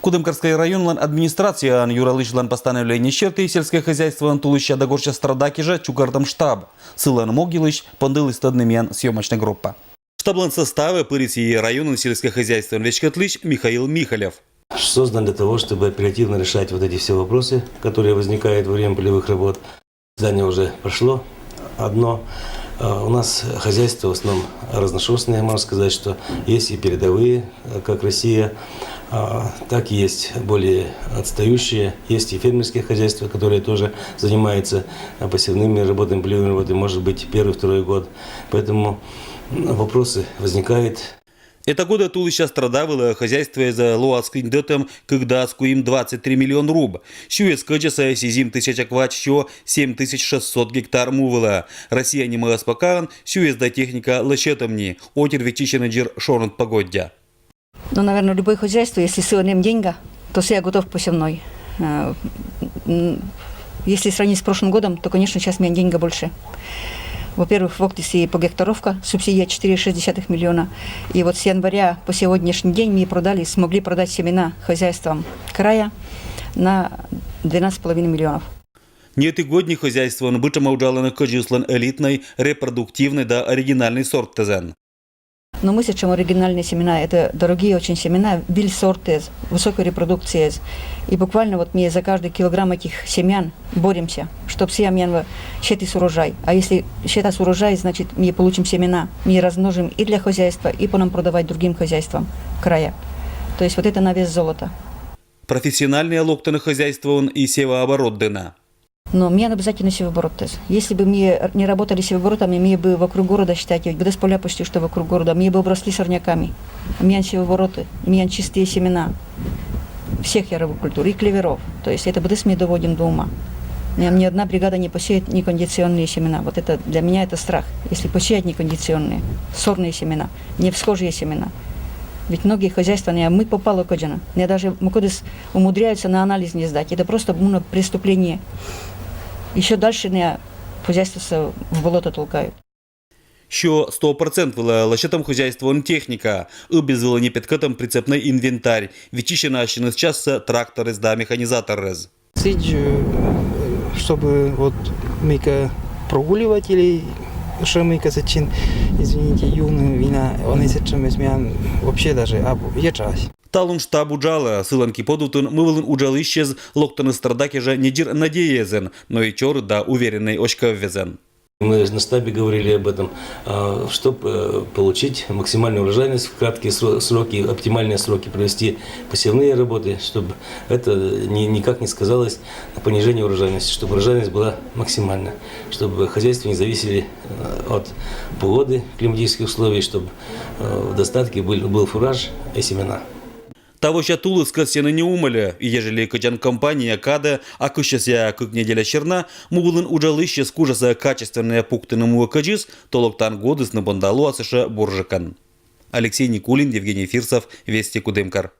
Кудымкарская районлан администрация юралышлан постановление черты сельское хозяйство тулыща догорча страдакижа чукартам штаб. Сылан могилыш пондылыс таднымян съемочная группа. Штаблан составы пырisi районный сельскохозяйственный вечкатлыч Михаил Михалев. Создан для того, чтобы оперативно решать вот эти все вопросы, которые возникают во время полевых работ. Здание уже прошло одно. У нас хозяйство в основном разношерстное, можно сказать, что есть и передовые, как Россия, так и есть более отстающие, есть и фермерские хозяйства, которые тоже занимаются посевными работами, полевыми работами, может быть, первый, второй год. Поэтому вопросы возникают. Это года тулыща страдавало хозяйство за луацким дотом, когда им 23 миллион руб. Щуец качеса сизим тысяча квач, еще 7600 гектар мувала. Россия не мала спокан, щуец да техника лощетомни. Отер вечищен джир шорнут погодя. Ну, наверное, любое хозяйство, если силанем деньга, то я готов к посевной. Если сравнить с прошлым годом, то, конечно, сейчас у меня деньга больше. Во-первых, в Октисе погектаровка, субсидия 4,6 миллиона. И вот с января по сегодняшний день мы смогли продать семена хозяйствам края на 12,5 миллионов. Нет и годни хозяйство, он быча маудалана кожислан элитной, репродуктивный да оригинальный сорт тезен. Но мы сейчас оригинальные семена, это дорогие очень семена, биль-сорты, высокой репродукции. И буквально вот мы за каждый килограмм этих семян боремся, чтобы все семена считать урожай. А если считать урожай, значит мы получим семена, мы размножим и для хозяйства, и потом продавать другим хозяйствам края. То есть вот это на вес золота. Профессиональные локтаны хозяйства он и севооборот дына. Но мне обязательно севооборот. Если бы мы не работали севооборотами, мы бы вокруг города считать, без поля почти что вокруг города, мы бы обросли сорняками. Мне севообороты, мне чистые семена всех яровых культур и клеверов. То есть это мы доводим до ума. Ни одна бригада не посеет некондиционные семена. Вот это для меня это страх. Если посеять некондиционные, сорные семена, не всхожие семена. Ведь многие хозяйства, мы попало коджана. Мне даже умудряются на анализ не сдать. Это просто преступление. Еще дальше хозяйство в болото толкают. Що 100% вела лощетом хозяйство он техника, обезвела не підкатом прицепний інвентар, відчищена ще з часу трактори да механизатор. Чтобы вот мыка прогуливать или что мыка зачин, извините, юную вина, он из этого смеян вообще даже я час. Талун штабу джала, силанки подутун, мывалын уджалы исчез, локтаны страдаки же не дир надеезен, но и чор да уверенный очка ввезен. Мы на штабе говорили об этом, чтобы получить максимальную урожайность в краткие сроки, оптимальные сроки провести посевные работы, чтобы это никак не сказалось на понижении урожайности, чтобы урожайность была максимальна, чтобы хозяйства не зависели от погоды, климатических условий, чтобы в достатке был фураж и семена. Того ща тулыска сена не умали, и ежели качан компания када, а кущася как неделя черна, мувылын уджалыще скужаса качественные пукты на муакаджис, то локтан годы с набандалу асыша буржикан. Алексей Никулин, Евгений Фирсов, Вести Кудымкар.